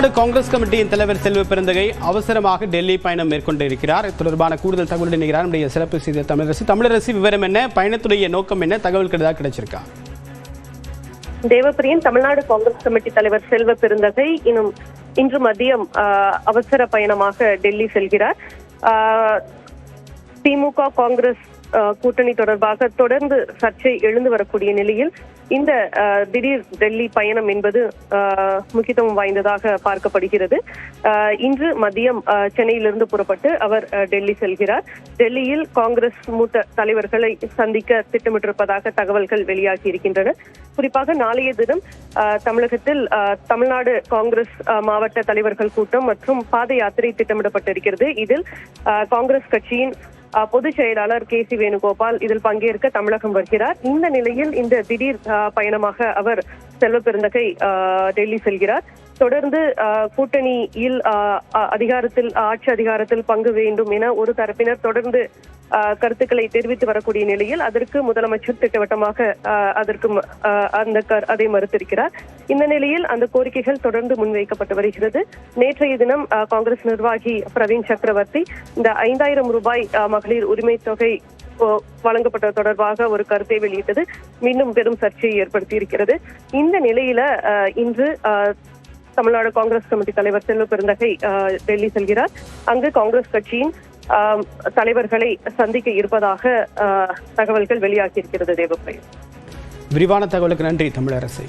தமிழ்நாடு காங்கிரஸ் கமிட்டியின் தலைவர் செல்வ பெருந்தகை அவசரமாக டெல்லி பயணம் மேற்கொண்டிருக்கிறார். தொடர்பான கூடுதல் தகவல் இணைகிறார் நம்முடைய சிறப்பு செய்தி தமிழரசி. விவரம் என்ன, பயணத்துடைய நோக்கம் என்ன, தகவல் கிடைச்சிருக்கா? தேவப்பிரியன், தமிழ்நாடு காங்கிரஸ் கமிட்டி தலைவர் செல்வ பெருந்தகை இன்று மதியம் அவசர பயணமாக டெல்லி செல்கிறார். திமுக காங்கிரஸ் கூட்டணி தொடர்பாக தொடர்ந்து சர்ச்சை எழுந்து வரக்கூடிய நிலையில் இந்த திடீர் டெல்லி பயணம் என்பது முக்கியத்துவம் வாய்ந்ததாக பார்க்கப்படுகிறது. இன்று மதியம் சென்னையிலிருந்து புறப்பட்டு அவர் டெல்லி செல்கிறார். டெல்லியில் காங்கிரஸ் மூத்த தலைவர்களை சந்திக்க திட்டமிட்டிருப்பதாக தகவல்கள் வெளியாகி இருக்கின்றன. குறிப்பாக நாளைய தினம் தமிழகத்தில் தமிழ்நாடு காங்கிரஸ் மாவட்ட தலைவர்கள் கூட்டம் மற்றும் பாத யாத்திரை திட்டமிடப்பட்டிருக்கிறது. இதில் காங்கிரஸ் கட்சியின் பொதுச் செயலாளர் கே.சி. வேணுகோபால் இதில் பங்கேற்க தமிழகம் வருகிறார். இந்த நிலையில் இந்த திடீர் பயணமாக அவர் செல்வ பெருந்தகை டெல்லி செல்கிறார். தொடர்ந்து கூட்டணியில் ஆட்சி அதிகாரத்தில் பங்கு வேண்டும் என ஒரு தரப்பினர் தொடர்ந்து கருத்துக்களை தெரிவித்து வரக்கூடிய நிலையில் அதற்கு முதலமைச்சர் திட்டவட்டமாக அதை மறுத்திருக்கிறார். இந்த நிலையில் அந்த கோரிக்கைகள் தொடர்ந்து முன்வைக்கப்பட்டு வருகிறது. நேற்றைய தினம் காங்கிரஸ் நிர்வாகி பிரவீன் சக்கரவர்த்தி இந்த 5000 ரூபாய் மகளிர் உரிமை தொகை வழங்கப்பட்டது தொடர்பாக ஒரு கருத்தை வெளியிட்டது மீண்டும் பெரும் சர்ச்சையை ஏற்படுத்தி இருக்கிறது. இந்த நிலையில இன்று தமிழ்நாடு காங்கிரஸ் கமிட்டி தலைவர் செல்வ பெருந்தகை டெல்லி செல்கிறார். அங்கு காங்கிரஸ் கட்சியின் தலைவர்களை சந்திக்க இருப்பதாக தகவல்கள் வெளியாகி இருக்கிறது. தேவப்பிரியன், விரிவான தகவலுக்கு நன்றி தமிழரசி.